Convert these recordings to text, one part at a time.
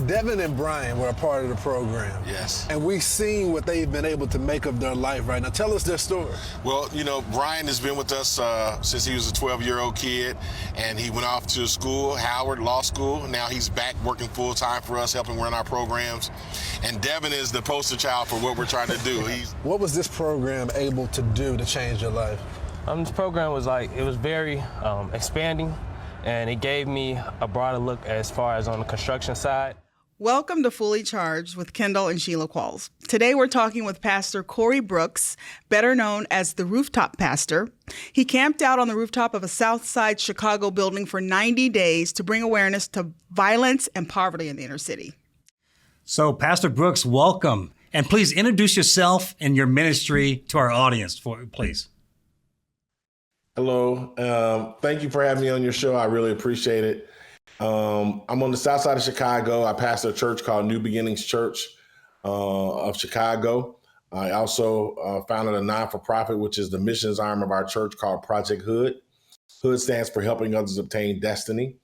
Devin and Brian were a part of the program. Yes. And we've seen what they've been able to make of their life right now. Tell us their story. Well, Brian has been with us since he was a 12-year-old kid, and he went off to school, Howard Law School. Now he's back working full-time for us, helping run our programs. And Devin is the poster child for what we're trying to do. What was this program able to do to change your life? This program was very expanding, and it gave me a broader look as far as on the construction side. Welcome to Fully Charged with Kendall and Sheila Qualls. Today we're talking with Pastor Corey Brooks, better known as the Rooftop Pastor. He camped out on the rooftop of a Southside Chicago building for 90 days to bring awareness to violence and poverty in the inner city. So, Pastor Brooks, welcome. And please introduce yourself and your ministry to our audience, please. Hello. Thank you for having me on your show. I really appreciate it. I'm on the south side of Chicago. I pastor a church called New Beginnings Church of Chicago. I also founded a non-for-profit, which is the missions arm of our church called Project Hood. Hood stands for Helping Others Obtain Destiny.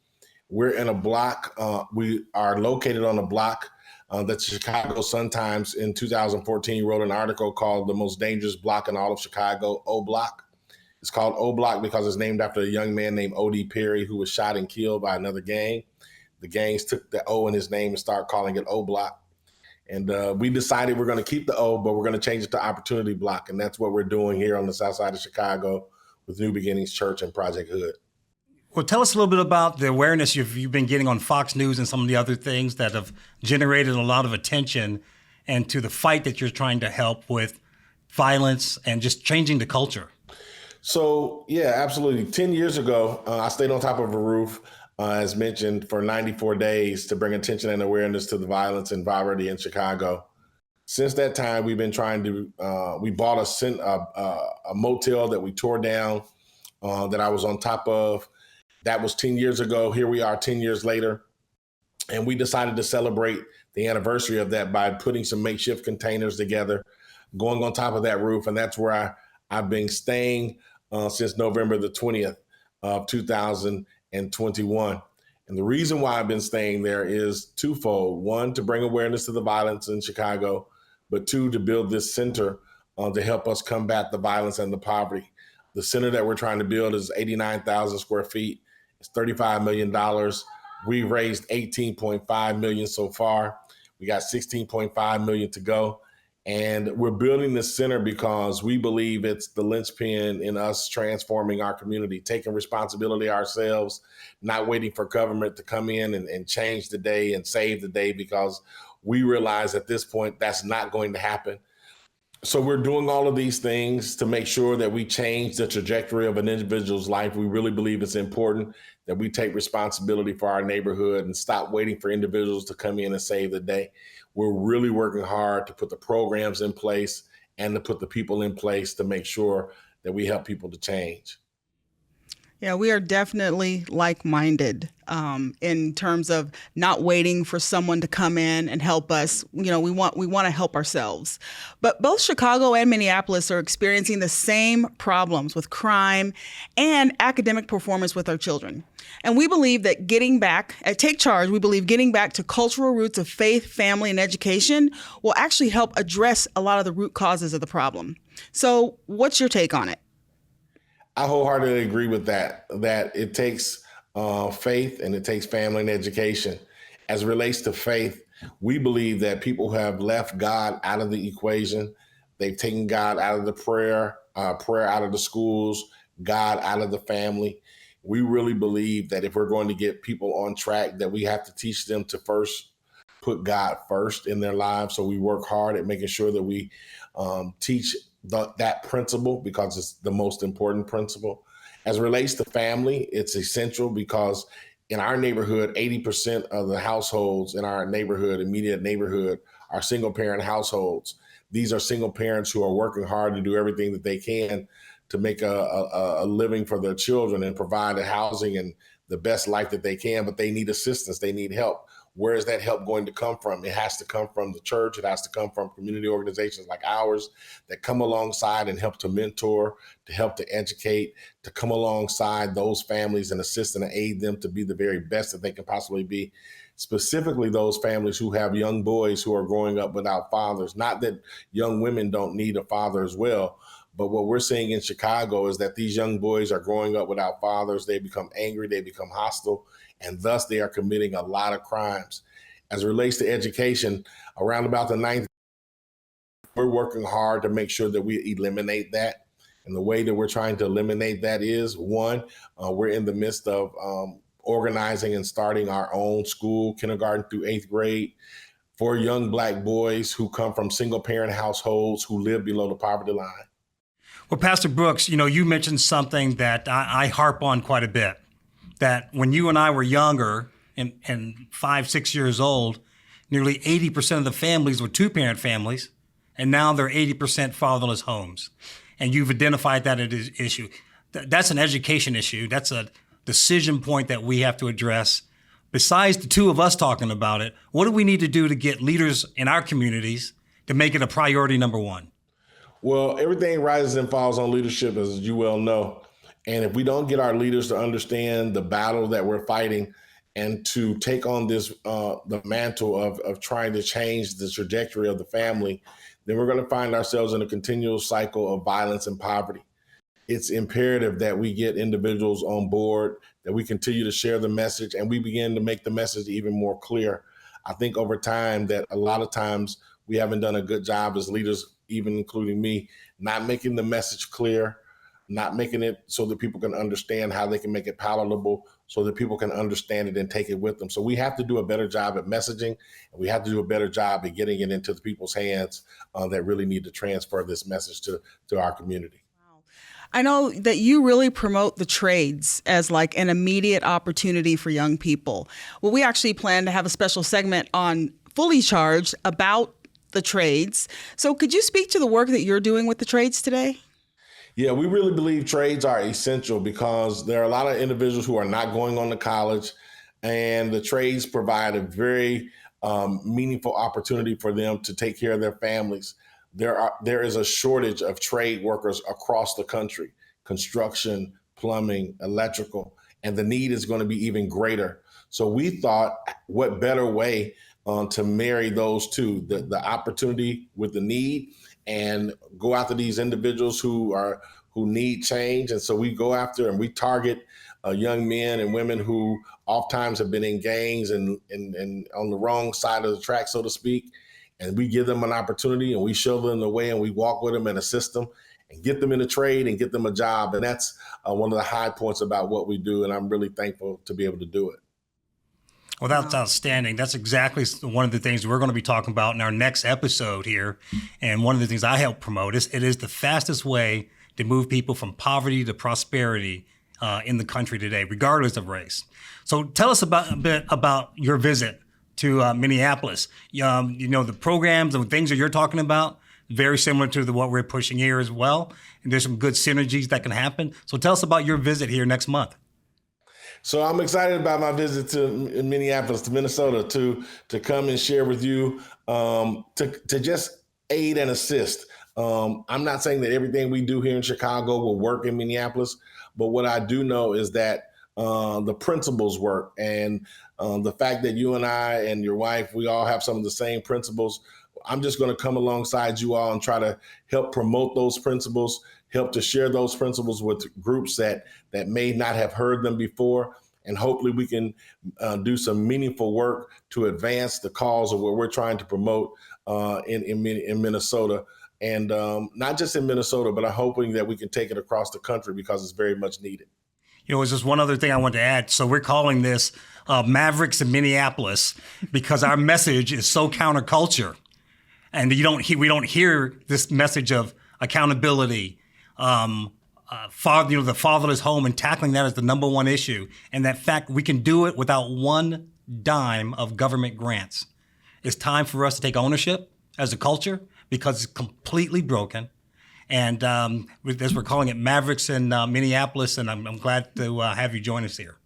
We're in a block. We are located on a block that Chicago Sun-Times in 2014 wrote an article called The Most Dangerous Block in All of Chicago, O Block. It's called O Block because it's named after a young man named O.D. Perry who was shot and killed by another gang. The gangs took the O in his name and started calling it O Block. And we decided we're going to keep the O, but we're going to change it to Opportunity Block. And that's what we're doing here on the south side of Chicago with New Beginnings Church and Project Hood. Well, tell us a little bit about the awareness you've been getting on Fox News and some of the other things that have generated a lot of attention, and to the fight that you're trying to help with violence and just changing the culture. So, yeah, absolutely. 10 years ago, I stayed on top of a roof, as mentioned, for 94 days to bring attention and awareness to the violence and poverty in Chicago. Since that time, we've been trying to, we bought a motel that we tore down that I was on top of. That was 10 years ago. Here we are 10 years later. And we decided to celebrate the anniversary of that by putting some makeshift containers together, going on top of that roof. And that's where I've been staying since November the 20th of 2021. And the reason why I've been staying there is twofold. One, to bring awareness to the violence in Chicago, but two, to build this center to help us combat the violence and the poverty. The center that we're trying to build is 89,000 square feet. It's $35 million. We've raised $18.5 million so far. We got $16.5 million to go. And we're building this center because we believe it's the linchpin in us transforming our community, taking responsibility ourselves, not waiting for government to come in and change the day and save the day, because we realize at this point that's not going to happen. So we're doing all of these things to make sure that we change the trajectory of an individual's life. We really believe it's important that we take responsibility for our neighborhood and stop waiting for individuals to come in and save the day. We're really working hard to put the programs in place and to put the people in place to make sure that we help people to change. Yeah, we are definitely like-minded in terms of not waiting for someone to come in and help us. We want to help ourselves. But both Chicago and Minneapolis are experiencing the same problems with crime and academic performance with our children. And we believe that at Take Charge, we believe getting back to cultural roots of faith, family, and education will actually help address a lot of the root causes of the problem. So what's your take on it? I wholeheartedly agree with that it takes faith and it takes family and education. As it relates to faith, we believe that people have left God out of the equation. They've taken God out of the prayer out of the schools, God out of the family. We really believe that if we're going to get people on track, that we have to teach them to first put God first in their lives. So we work hard at making sure that we teach that principle, because it's the most important principle. As it relates to family, it's essential because in our neighborhood, 80% of the households in our immediate neighborhood, are single parent households. These are single parents who are working hard to do everything that they can to make a living for their children and provide a housing and the best life that they can, but they need assistance, they need help. where is that help going to come from? It has to come from the church. It has to come from community organizations like ours that come alongside and help to mentor, to help to educate, to come alongside those families and assist and aid them to be the very best that they can possibly be. Specifically those families who have young boys who are growing up without fathers. Not that young women don't need a father as well, but what we're seeing in Chicago is that these young boys are growing up without fathers. They become angry, they become hostile, and thus they are committing a lot of crimes. As it relates to education, around about the ninth, we're working hard to make sure that we eliminate that. And the way that we're trying to eliminate that is, one, we're in the midst of organizing and starting our own school, kindergarten through 8th grade, for young Black boys who come from single parent households who live below the poverty line. Well, Pastor Brooks, you mentioned something that I harp on quite a bit, that when you and I were younger and 5, 6 years old, nearly 80% of the families were two-parent families, and now they're 80% fatherless homes. And you've identified that as an issue. That's an education issue. That's a decision point that we have to address. Besides the two of us talking about it, what do we need to do to get leaders in our communities to make it a priority number one? Well, everything rises and falls on leadership, as you well know. And if we don't get our leaders to understand the battle that we're fighting and to take on this, the mantle of trying to change the trajectory of the family, then we're going to find ourselves in a continual cycle of violence and poverty. It's imperative that we get individuals on board, that we continue to share the message, and we begin to make the message even more clear. I think over time that a lot of times we haven't done a good job as leaders, even including me, not making the message clear, not making it so that people can understand how they can make it palatable, so that people can understand it and take it with them. So we have to do a better job at messaging, and we have to do a better job at getting it into the people's hands that really need to transfer this message to our community. I know that you really promote the trades as like an immediate opportunity for young people. Well, we actually plan to have a special segment on Fully Charged about the trades. So could you speak to the work that you're doing with the trades today? Yeah, we really believe trades are essential because there are a lot of individuals who are not going on to college, and the trades provide a very meaningful opportunity for them to take care of their families. There is a shortage of trade workers across the country: construction, plumbing, electrical, and the need is going to be even greater. So we thought, what better way to marry those two, the opportunity with the need, and go after these individuals who need change. And so we go after and we target young men and women who oftentimes have been in gangs and on the wrong side of the track, so to speak. And we give them an opportunity and we show them the way and we walk with them and assist them and get them in a trade and get them a job. And that's one of the high points about what we do. And I'm really thankful to be able to do it. Well, that's outstanding. That's exactly one of the things we're going to be talking about in our next episode here. And one of the things I help promote is it is the fastest way to move people from poverty to prosperity in the country today, regardless of race. So tell us a bit about your visit to Minneapolis. The programs and things that you're talking about, very similar to what we're pushing here as well. And there's some good synergies that can happen. So tell us about your visit here next month. So I'm excited about my visit to Minneapolis, to Minnesota, to come and share with you, to just aid and assist. I'm not saying that everything we do here in Chicago will work in Minneapolis, but what I do know is that the principles work. And the fact that you and I and your wife, we all have some of the same principles. I'm just going to come alongside you all and try to help promote those principles, help to share those principles with groups that may not have heard them before. And hopefully we can do some meaningful work to advance the cause of what we're trying to promote in Minnesota. And not just in Minnesota, but I'm hoping that we can take it across the country because it's very much needed. There's just one other thing I want to add. So we're calling this Mavericks in Minneapolis because our message is so counterculture. And we don't hear this message of accountability, the fatherless home, and tackling that as the number one issue. And that fact we can do it without one dime of government grants. It's time for us to take ownership as a culture because it's completely broken. And as we're calling it Mavericks in Minneapolis, and I'm glad to have you join us here.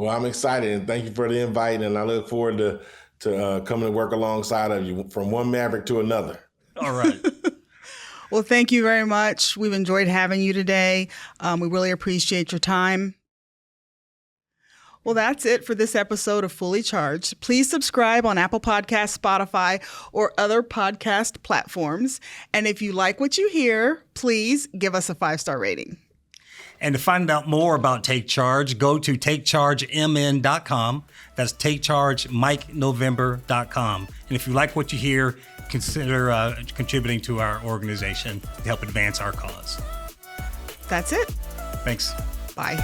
Well, I'm excited, and thank you for the invite, and I look forward to coming to work alongside of you from one Maverick to another. All right. Well, thank you very much. We've enjoyed having you today. We really appreciate your time. Well, that's it for this episode of Fully Charged. Please subscribe on Apple Podcasts, Spotify, or other podcast platforms. And if you like what you hear, please give us a 5-star rating. And to find out more about Take Charge, go to takechargemn.com. That's takechargemikenovember.com. And if you like what you hear, consider contributing to our organization to help advance our cause. That's it. Thanks. Bye.